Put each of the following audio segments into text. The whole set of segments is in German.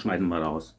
schneiden wir raus.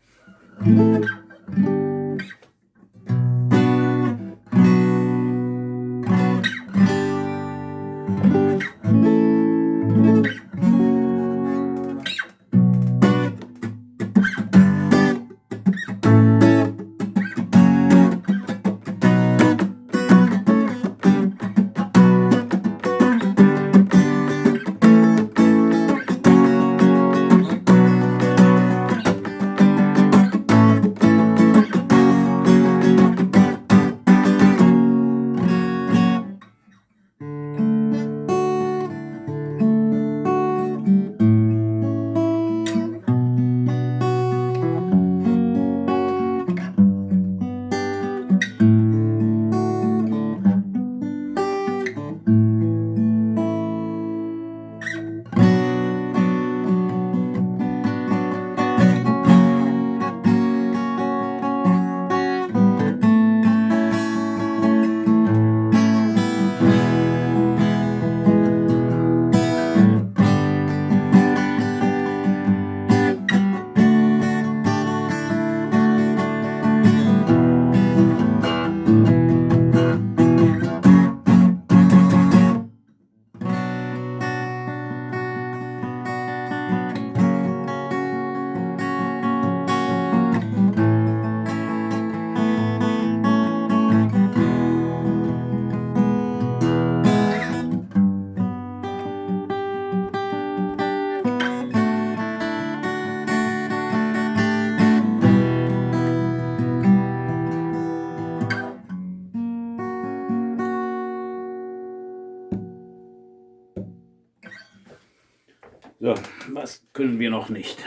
So, was können wir noch nicht?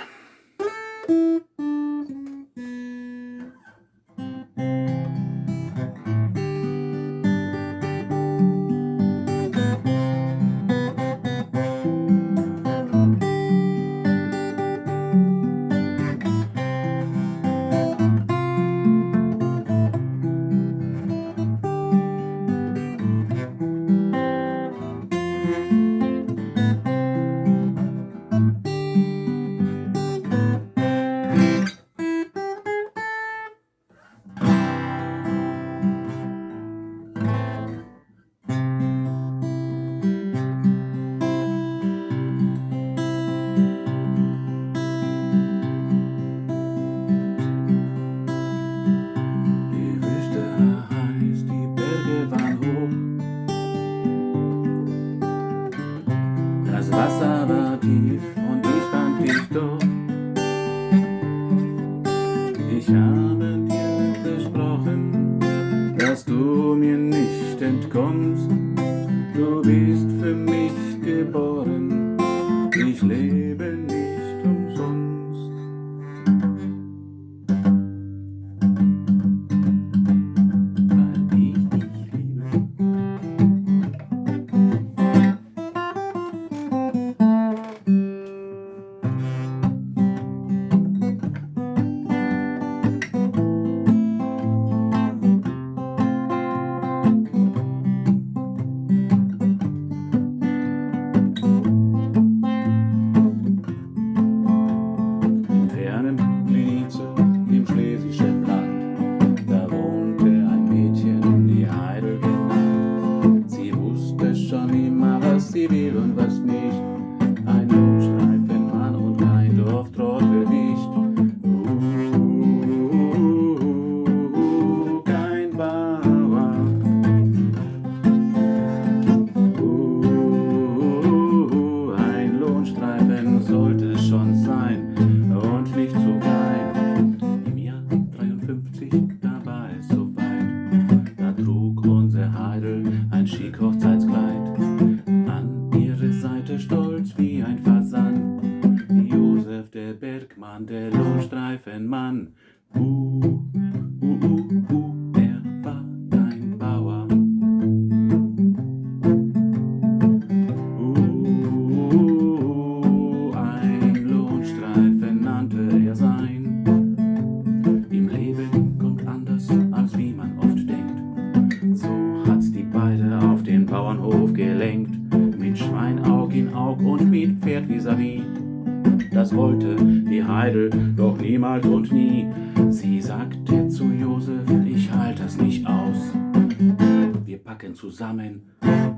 Das Wasser war tief und ich fand dich doof. Ich habe dir versprochen, dass du mir nicht entkommst. Du bist für mich geboren, ich lebe nicht umsonst. Weil ich dich liebe. Sie will und was nicht, ein Lohnstreifenmann und kein Dorftrottel nicht. Kein Bauer. Ein Lohnstreifen sollte es schon sein und nicht so klein. Im Jahr 53, da war es soweit, da trug unser Heidel ein schick Hochzeitskleid. Seite stolz wie ein Fasan, Josef der Bergmann, der Lohnstreifenmann. Er war ein Bauer. Ein Lohnstreifen nannte er sein. Im Leben kommt anders, als wie man oft denkt. So hat's die beide auf den Bauernhof gelenkt. Mit Schwein Aug in Aug und mit Pferd vis-à-vis. Das wollte die Heidel doch nie packen zusammen,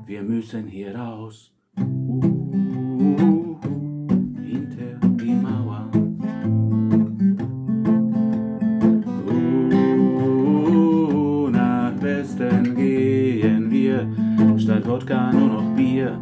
wir müssen hier raus. Hinter die Mauer. Nach Westen gehen wir, statt Wodka nur noch Bier.